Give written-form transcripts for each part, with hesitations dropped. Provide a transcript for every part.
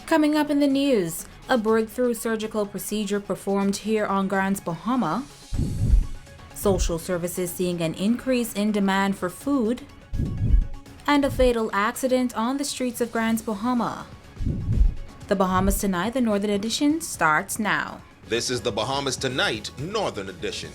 Coming up in the news, a breakthrough surgical procedure performed here on Grand Bahama, social services seeing an increase in demand for food, and a fatal accident on the streets of Grand Bahama. The Bahamas Tonight, the Northern Edition, starts now. This is the Bahamas Tonight, Northern Edition.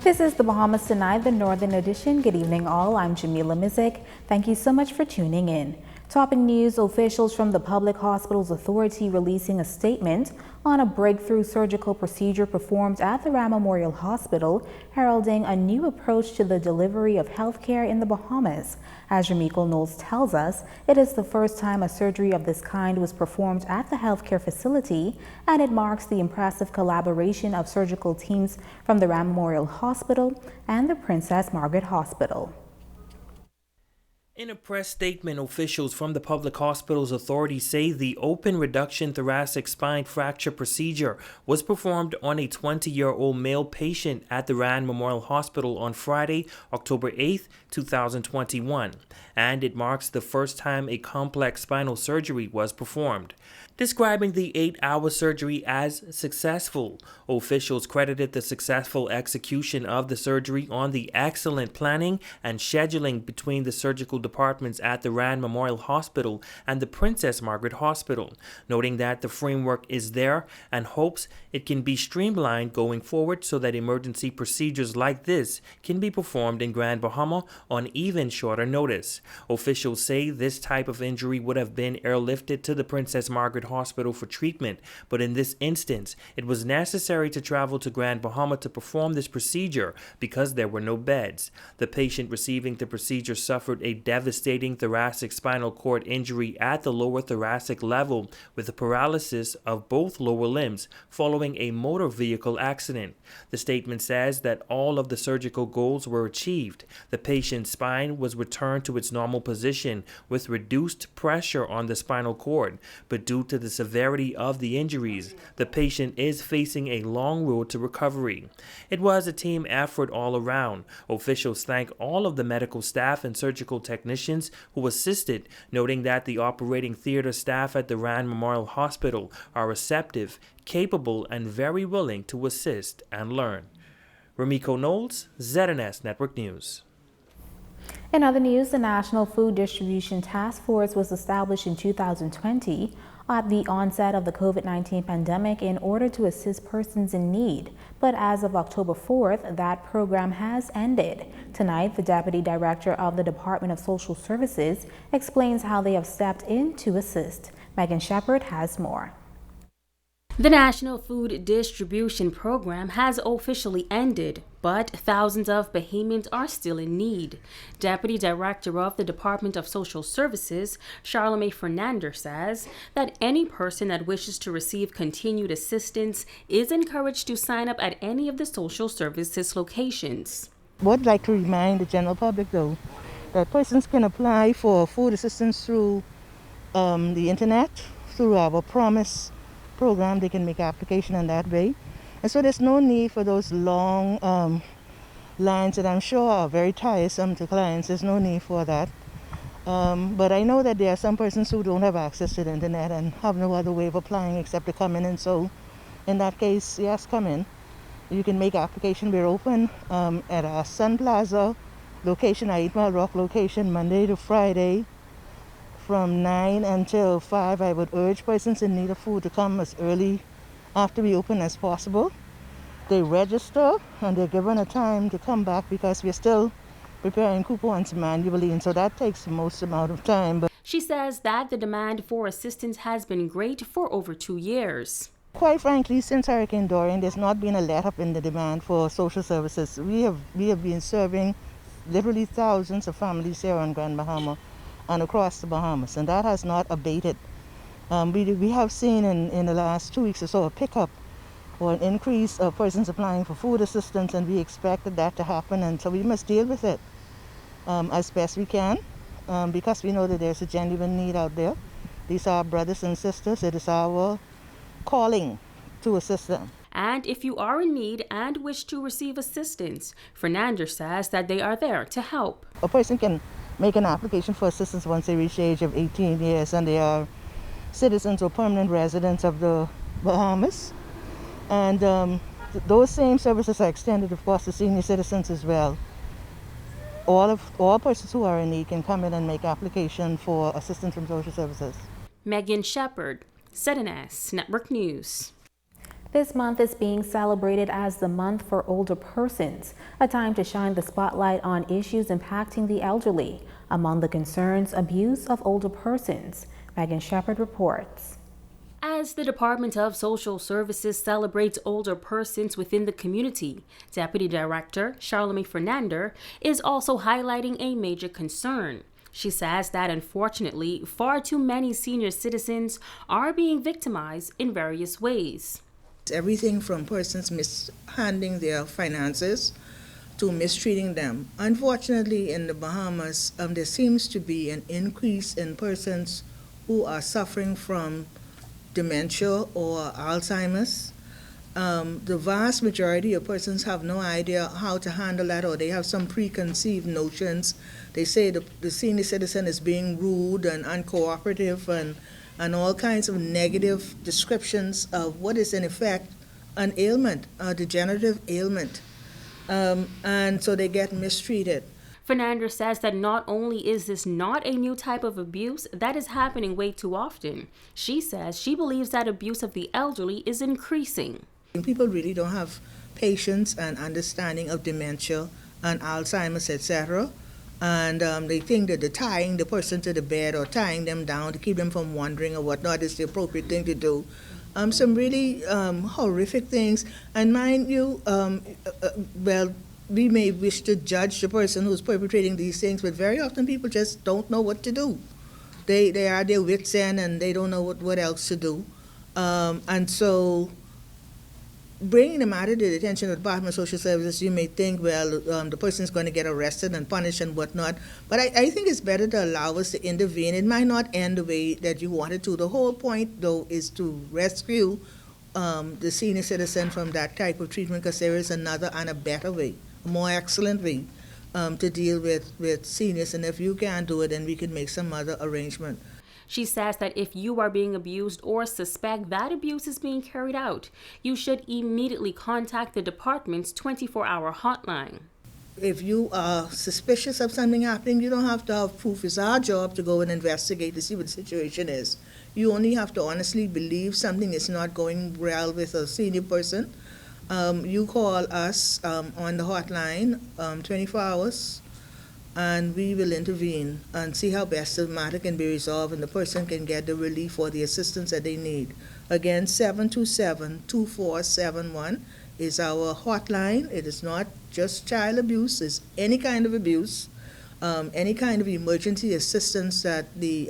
This is the Bahamas Tonight, the Northern Edition. Good evening all, I'm Jamila Mizik. Thank you so much for tuning in. Topping news, officials from the Public Hospitals Authority releasing a statement on a breakthrough surgical procedure performed at the Ram Memorial Hospital, heralding a new approach to the delivery of healthcare in the Bahamas. As Ramiko Knowles tells us, it is the first time a surgery of this kind was performed at the healthcare facility, and it marks the impressive collaboration of surgical teams from the Ram Memorial Hospital and the Princess Margaret Hospital. In a press statement, officials from the Public Hospitals Authority say the open reduction thoracic spine fracture procedure was performed on a 20-year-old male patient at the Ram Memorial Hospital on Friday, October 8, 2021, and it marks the first time a complex spinal surgery was performed. Describing the 8-hour surgery as successful, officials credited the successful execution of the surgery on the excellent planning and scheduling between the surgical departments at the Ram Memorial Hospital and the Princess Margaret Hospital, noting that the framework is there and hopes it can be streamlined going forward so that emergency procedures like this can be performed in Grand Bahama on even shorter notice. Officials say this type of injury would have been airlifted to the Princess Margaret Hospital for treatment, but in this instance, it was necessary to travel to Grand Bahama to perform this procedure because there were no beds. The patient receiving the procedure suffered a devastating thoracic spinal cord injury at the lower thoracic level with a paralysis of both lower limbs following a motor vehicle accident. The statement says that all of the surgical goals were achieved. The patient's spine was returned to its normal position with reduced pressure on the spinal cord, but due to the severity of the injuries, the patient is facing a long road to recovery. It was a team effort all around. Officials thank all of the medical staff and surgical technicians who assisted, noting that the operating theater staff at the Ram Memorial Hospital are receptive, capable, and very willing to assist and learn. Ramiko Knowles, ZNS Network News. In other news, the National Food Distribution Task Force was established in 2020 at the onset of the COVID-19 pandemic in order to assist persons in need. But as of October 4th, that program has ended. Tonight, the Deputy Director of the Department of Social Services explains how they have stepped in to assist. Megan Shepard has more. The National Food Distribution Program has officially ended, but thousands of Bahamians are still in need. Deputy Director of the Department of Social Services, Charlemagne Fernandez, says that any person that wishes to receive continued assistance is encouraged to sign up at any of the social services locations. I would like to remind the general public, though, that persons can apply for food assistance through the internet, through our Promise program. They can make application in that way. And so there's no need for those long lines that I'm sure are very tiresome to clients. There's no need for that. But I know that there are some persons who don't have access to the internet and have no other way of applying except to come in. And so in that case, yes, come in. You can make application. We're open at our Sun Plaza location, our 8 Mile Rock location, Monday to Friday, from 9 until 5. I would urge persons in need of food to come as early after we open as possible. They register and they're given a time to come back because we're still preparing coupons manually, and so that takes the most amount of time. But she says that the demand for assistance has been great for over 2 years. Quite frankly, since Hurricane Dorian, there's not been a let-up in the demand for social services. We have been serving literally thousands of families here on Grand Bahama and across the Bahamas, and that has not abated. We have seen in the last 2 weeks or so a pickup or an increase of persons applying for food assistance, and we expected that to happen, and so we must deal with it as best we can because we know that there's a genuine need out there. These are brothers and sisters. It is our calling to assist them. And if you are in need and wish to receive assistance, Fernandez says that they are there to help. A person can make an application for assistance once they reach the age of 18 years and they are citizens or permanent residents of the Bahamas. And those same services are extended, of course, to senior citizens as well. All persons who are in need can come in and make application for assistance from social services. Megan Shepard, ZNS Network News. This month is being celebrated as the Month for Older Persons, a time to shine the spotlight on issues impacting the elderly. Among the concerns, abuse of older persons. Megan Shepard reports. As the Department of Social Services celebrates older persons within the community, Deputy Director Charlemagne Fernandez is also highlighting a major concern. She says that unfortunately, far too many senior citizens are being victimized in various ways. Everything from persons mishandling their finances to mistreating them. Unfortunately, in the Bahamas, there seems to be an increase in persons who are suffering from dementia or Alzheimer's. The vast majority of persons have no idea how to handle that, or they have some preconceived notions. They say the senior citizen is being rude and uncooperative and all kinds of negative descriptions of what is in effect an ailment, a degenerative ailment. And so they get mistreated. Fernandez says that not only is this not a new type of abuse that is happening way too often, she says she believes that abuse of the elderly is increasing. People really don't have patience and understanding of dementia and Alzheimer's, etc. And they think that the tying the person to the bed or tying them down to keep them from wandering or whatnot is the appropriate thing to do. Some really horrific things. And mind you, well, we may wish to judge the person who's perpetrating these things, but very often people just don't know what to do. They are their wits' end and they don't know what else to do. And so bringing the matter to the attention of the Department of Social Services, you may think, well, the person's going to get arrested and punished and whatnot. But I think it's better to allow us to intervene. It might not end the way that you want it to. The whole point, though, is to rescue the senior citizen from that type of treatment, because there is another and a better way, a more excellent way to deal with seniors. And if you can't do it, then we can make some other arrangement. She says that if you are being abused or suspect that abuse is being carried out, you should immediately contact the department's 24-hour hotline. If you are suspicious of something happening, you don't have to have proof. It's our job to go and investigate to see what the situation is. You only have to honestly believe something is not going well with a senior person. You call us on the hotline 24 hours, and we will intervene and see how best the matter can be resolved and the person can get the relief or the assistance that they need. Again, 727-2471 is our hotline. It is not just child abuse, it's any kind of abuse, any kind of emergency assistance that the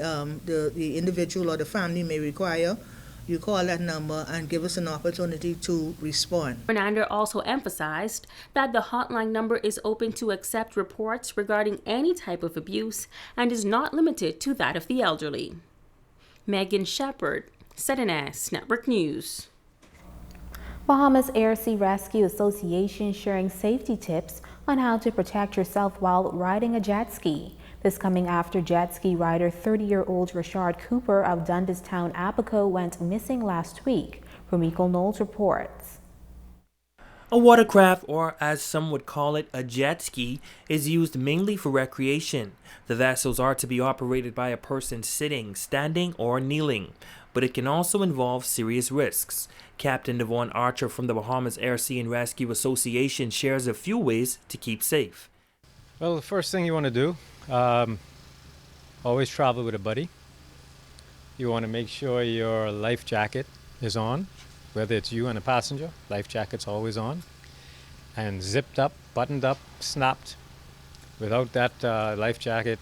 individual or the family may require. You call that number and give us an opportunity to respond. Fernandez also emphasized that the hotline number is open to accept reports regarding any type of abuse and is not limited to that of the elderly. Megan Shepard, ZNS Network News. Bahamas Air Sea Rescue Association sharing safety tips on how to protect yourself while riding a jet ski. This coming after jet ski rider 30-year-old Rashard Cooper of Dundastown, Abaco went missing last week. Rumiko Knowles reports. A watercraft, or as some would call it, a jet ski, is used mainly for recreation. The vessels are to be operated by a person sitting, standing, or kneeling, but it can also involve serious risks. Captain Devon Archer from the Bahamas Air Sea and Rescue Association shares a few ways to keep safe. Well, the first thing you want to do, always travel with a buddy. You want to make sure your life jacket is on, whether it's you and a passenger. Life jacket's always on, and zipped up, buttoned up, snapped. Without that, life jacket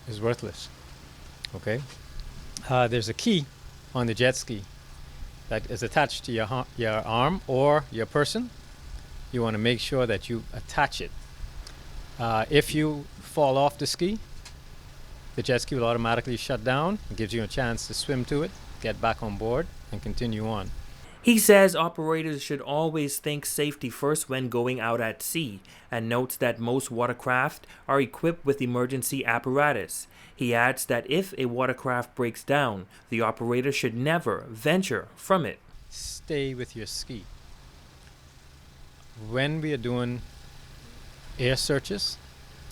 is worthless. Okay. There's a key on the jet ski that is attached to your arm or your person. You want to make sure that you attach it. If you fall off the ski, the jet ski will automatically shut down. It gives you a chance to swim to it, get back on board, and continue on. He says operators should always think safety first when going out at sea, and notes that most watercraft are equipped with emergency apparatus. He adds that if a watercraft breaks down, the operator should never venture from it. Stay with your ski. When we are doing air searches,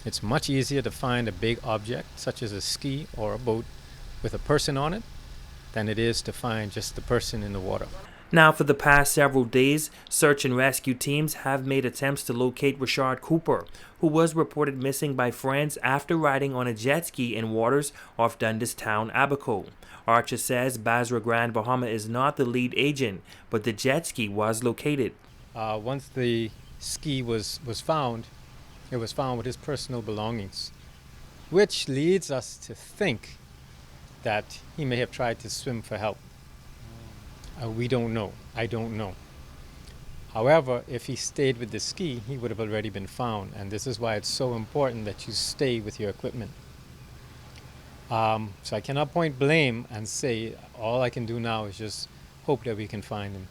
it's much easier to find a big object, such as a ski or a boat, with a person on it, than it is to find just the person in the water. Now, for the past several days, search and rescue teams have made attempts to locate Richard Cooper, who was reported missing by friends after riding on a jet ski in waters off Dundas Town, Abaco. Archer says Basra Grand Bahama is not the lead agent, but the jet ski was located. Once the ski was found, it was found with his personal belongings, which leads us to think that he may have tried to swim for help. We don't know. I don't know. However, if he stayed with the ski, he would have already been found, and this is why it's so important that you stay with your equipment. So I cannot point blame and say all I can do now is just hope that we can find him.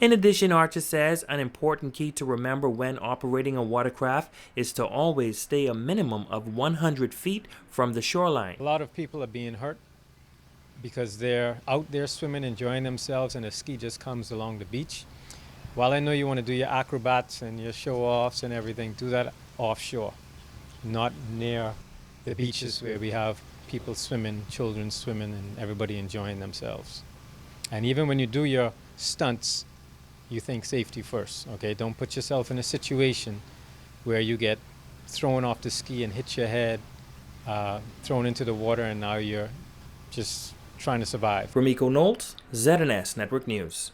In addition, Archer says an important key to remember when operating a watercraft is to always stay a minimum of 100 feet from the shoreline. A lot of people are being hurt because they're out there swimming, enjoying themselves, and a ski just comes along the beach. While I know you want to do your acrobats and your show-offs and everything, do that offshore, not near the beaches where we have people swimming, children swimming, and everybody enjoying themselves. And even when you do your stunts, you think safety first, okay? Don't put yourself in a situation where you get thrown off the ski and hit your head, thrown into the water, and now you're just trying to survive. From Eco Knowles, ZNS Network News.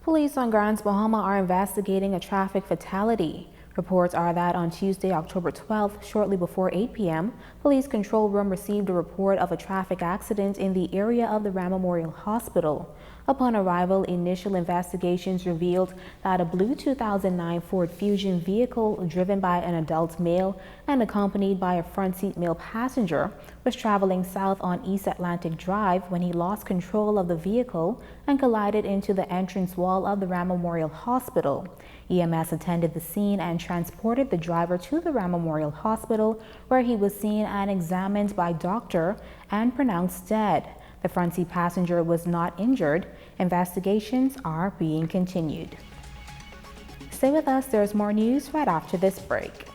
Police on Grand Bahama are investigating a traffic fatality. Reports are that on Tuesday, October 12th, shortly before 8 p.m., Police Control Room received a report of a traffic accident in the area of the Ram Memorial Hospital. Upon arrival, initial investigations revealed that a blue 2009 Ford Fusion vehicle driven by an adult male and accompanied by a front seat male passenger was traveling south on East Atlantic Drive when he lost control of the vehicle and collided into the entrance wall of the Ram Memorial Hospital. EMS attended the scene and transported the driver to the Ram Memorial Hospital, where he was seen and examined by a doctor and pronounced dead. The front seat passenger was not injured. Investigations are being continued. Stay with us, there's more news right after this break.